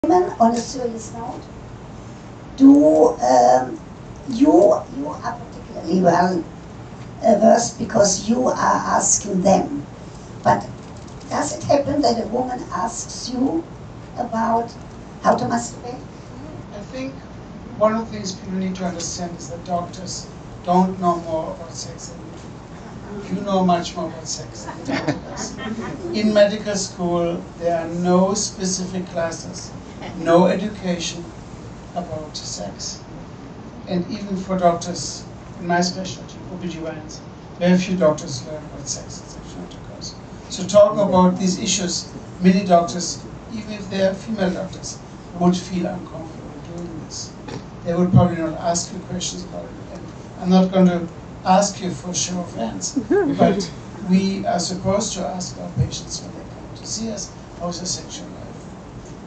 Women, on a serious note, do you are particularly well versed because you are asking them. But does it happen that a woman asks you about how to masturbate? I think one of the things people need to understand is that doctors don't know more about sex than you do. You know much more about sex than the doctor does. In medical school, there are no specific classes, no education about sex. And even for doctors, in my specialty, OBGYNs, very few doctors learn about sex in sexual intercourse. So talking about these issues, many doctors, even if they are female doctors, would feel uncomfortable doing this. They would probably not ask you questions about it. And I'm not going to ask you for show of hands, but we are supposed to ask our patients when they come to see us, how's their sexual life?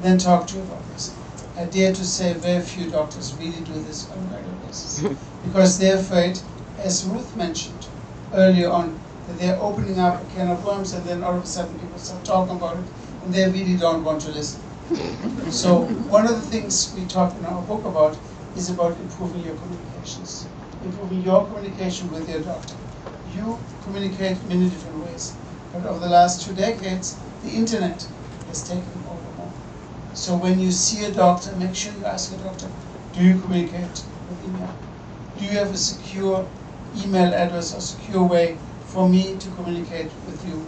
Then talk to you about this. I dare to say very few doctors really do this on a regular basis because they're afraid, as Ruth mentioned earlier on, that they're opening up a can of worms and then all of a sudden people start talking about it and they really don't want to listen. So one of the things we talk in our book about is about improving your communications, improving your communication with your doctor. You communicate in many different ways, but over the last 2 decades, the internet has taken over more. So when you see a doctor, make sure you ask your doctor, do you communicate with email? Do you have a secure email address or secure way for me to communicate with you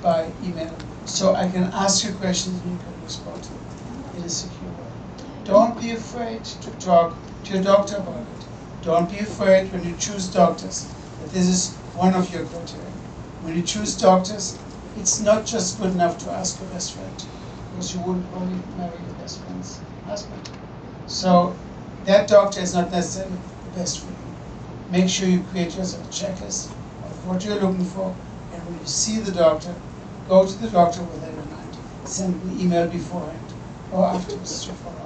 by email? So I can ask you questions and you can respond to them in a secure way. Don't be afraid to talk to your doctor about it. Don't be afraid when you choose doctors that this is one of your criteria. When you choose doctors, it's not just good enough to ask your best friend, because you wouldn't probably marry your best friend's husband. So that doctor is not necessarily the best for you. Make sure you create yourself a checklist of what you're looking for, and when you see the doctor, go to the doctor with that in mind. Send an email beforehand or afterwards to follow up.